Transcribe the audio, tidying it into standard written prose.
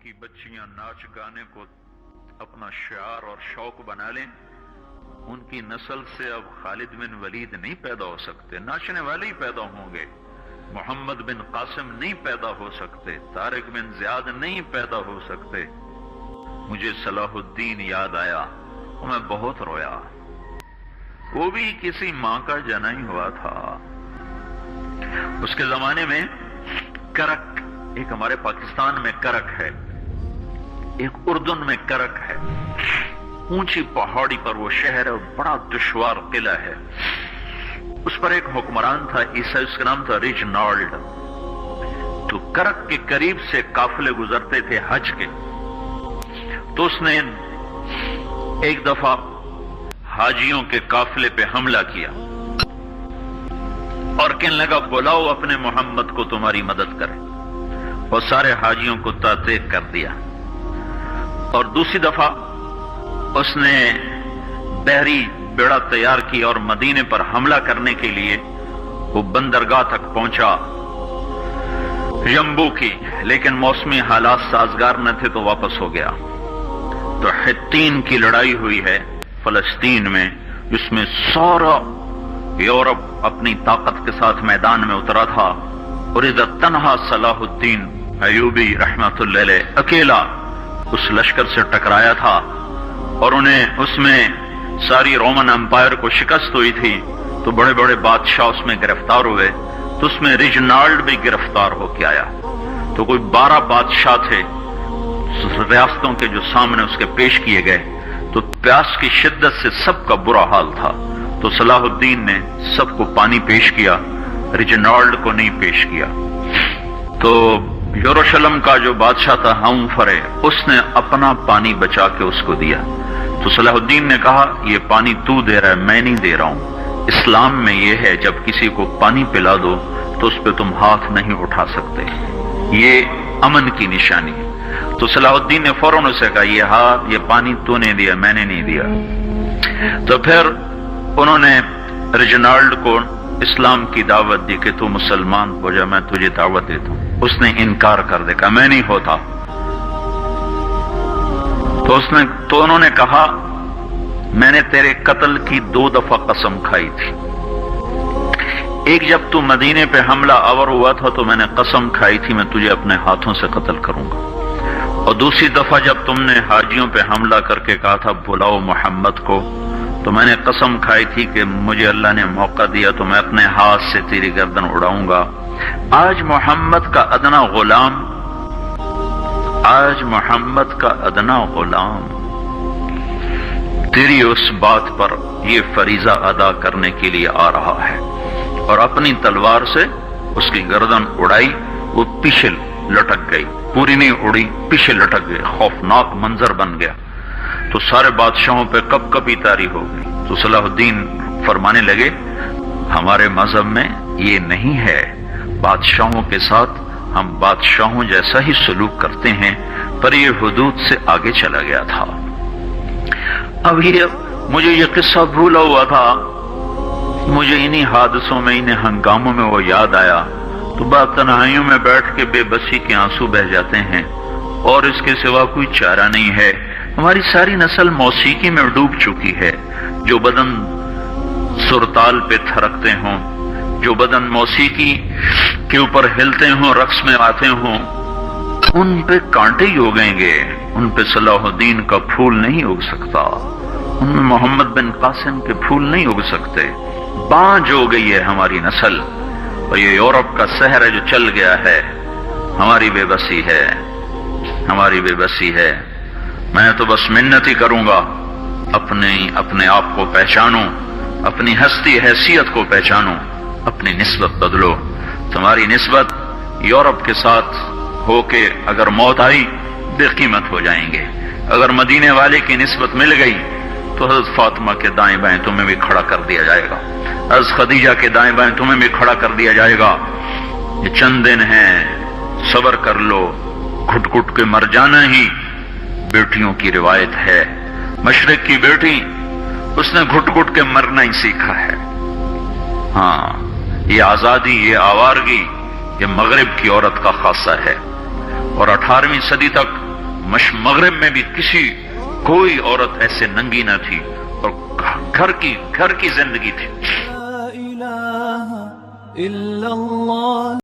کی بچیاں ناچ گانے کو اپنا شعار اور شوق بنا لیں، ان کی نسل سے اب خالد بن ولید نہیں پیدا ہو سکتے، ناچنے والے ہی پیدا ہوں گے، محمد بن قاسم نہیں پیدا ہو سکتے، طارق بن زیاد نہیں پیدا ہو سکتے۔ مجھے صلاح الدین یاد آیا، میں بہت رویا۔ وہ بھی کسی ماں کا جنا ہی ہوا تھا۔ اس کے زمانے میں کرک، ایک ہمارے پاکستان میں کرک ہے، ایک اردن میں کرک ہے، اونچی پہاڑی پر وہ شہر ہے، بڑا دشوار قلعہ ہے۔ اس پر ایک حکمران تھا عیسائی، اس کا نام تھا ریجنالڈ۔ تو کرک کے قریب سے قافلے گزرتے تھے حج کے، تو اس نے ایک دفعہ حاجیوں کے قافلے پہ حملہ کیا اور کہنے لگا بلاؤ اپنے محمد کو تمہاری مدد کرے، اور سارے حاجیوں کو تعطیق کر دیا۔ اور دوسری دفعہ اس نے بحری بیڑا تیار کی اور مدینے پر حملہ کرنے کے لیے وہ بندرگاہ تک پہنچا یمبو کی، لیکن موسمی حالات سازگار نہ تھے تو واپس ہو گیا۔ تو حطین کی لڑائی ہوئی ہے فلسطین میں، جس میں سارا یورپ اپنی طاقت کے ساتھ میدان میں اترا تھا، اور ادھر تنہا صلاح الدین ایوبی رحمت اللہ علیہ اکیلا اس لشکر سے ٹکرایا تھا، اور انہیں اس میں ساری رومن امپائر کو شکست ہوئی تھی، تو بڑے بڑے بادشاہ اس میں گرفتار ہوئے، تو اس میں ریجنالڈ بھی گرفتار ہو کے آیا۔ تو کوئی 12 بادشاہ تھے ریاستوں کے جو سامنے اس کے پیش کیے گئے، تو پیاس کی شدت سے سب کا برا حال تھا، تو صلاح الدین نے سب کو پانی پیش کیا، ریجنالڈ کو نہیں پیش کیا۔ تو یروشلم کا جو بادشاہ تھا ہمفرے، اس نے اپنا پانی بچا کے اس کو دیا۔ تو صلاح الدین نے کہا یہ پانی تو دے رہا ہے، میں نہیں دے رہا ہوں۔ اسلام میں یہ ہے جب کسی کو پانی پلا دو تو اس پہ تم ہاتھ نہیں اٹھا سکتے، یہ امن کی نشانی ہے۔ تو صلاح الدین نے فوراً اسے کہا یہ پانی تو نے دیا، میں نے نہیں دیا۔ تو پھر انہوں نے ریجنالڈ کو اسلام کی دعوت دی کہ تو مسلمان ہو جا، میں تجھے دعوت دیتا ہوں۔ اس نے انکار کر دیا، میں نہیں ہوتا۔ تو انہوں نے کہا میں نے تیرے قتل کی 2 دفعہ قسم کھائی تھی، ایک جب تو مدینے پہ حملہ آور ہوا تھا تو میں نے قسم کھائی تھی میں تجھے اپنے ہاتھوں سے قتل کروں گا، اور دوسری دفعہ جب تم نے حاجیوں پہ حملہ کر کے کہا تھا بلاؤ محمد کو، تو میں نے قسم کھائی تھی کہ مجھے اللہ نے موقع دیا تو میں اپنے ہاتھ سے تیری گردن اڑاؤں گا۔ آج محمد کا ادنا غلام تیری اس بات پر یہ فریضہ ادا کرنے کے لیے آ رہا ہے، اور اپنی تلوار سے اس کی گردن اڑائی، وہ پیچھے لٹک گئی، پوری نہیں اڑی، پیچھے لٹک گئی، خوفناک منظر بن گیا۔ تو سارے بادشاہوں پہ کب کبھی طاری ہو گئی۔ تو صلاح الدین فرمانے لگے ہمارے مذہب میں یہ نہیں ہے، بادشاہوں کے ساتھ ہم بادشاہوں جیسا ہی سلوک کرتے ہیں، پر یہ حدود سے آگے چلا گیا تھا۔ اب مجھے یہ قصہ بھولا ہوا تھا، مجھے انہی حادثوں میں، انہی ہنگاموں میں وہ یاد آیا، تو بعد تنہائیوں میں بیٹھ کے بے بسی کے آنسو بہ جاتے ہیں، اور اس کے سوا کوئی چارہ نہیں ہے۔ ہماری ساری نسل موسیقی میں ڈوب چکی ہے، جو بدن سرتال پہ تھرکتے ہوں، جو بدن موسیقی کے اوپر ہلتے ہوں، رقص میں آتے ہوں، ان پہ کانٹے ہی اگیں گے، ان پہ صلاح الدین کا پھول نہیں اگ سکتا، ان میں محمد بن قاسم کے پھول نہیں اگ سکتے۔ بانجھ ہو گئی ہے ہماری نسل، اور یہ یورپ کا سحر ہے جو چل گیا ہے، ہماری بے بسی ہے، ہماری بے بسی ہے۔ میں تو بس منت ہی کروں گا اپنے آپ کو پہچانو، اپنی ہستی حیثیت کو پہچانو، اپنی نسبت بدلو۔ تمہاری نسبت یورپ کے ساتھ ہو کے اگر موت آئی بے قیمت ہو جائیں گے، اگر مدینے والے کی نسبت مل گئی تو حضرت فاطمہ کے دائیں بائیں تمہیں بھی کھڑا کر دیا جائے گا، حضرت خدیجہ کے دائیں بائیں تمہیں بھی کھڑا کر دیا جائے گا۔ یہ چند دن ہیں، صبر کر لو، گھٹ گھٹ کے مر جانا ہی بیٹیوں کی روایت ہے۔ مشرق کی بیٹی اس نے گھٹ گھٹ کے مرنا ہی سیکھا ہے۔ ہاں، یہ آزادی، یہ آوارگی، یہ مغرب کی عورت کا خاصہ ہے، اور 18ویں صدی تک مغرب میں بھی کوئی عورت ایسے ننگی نہ تھی، اور گھر کی زندگی تھی۔ لا الہ الا اللہ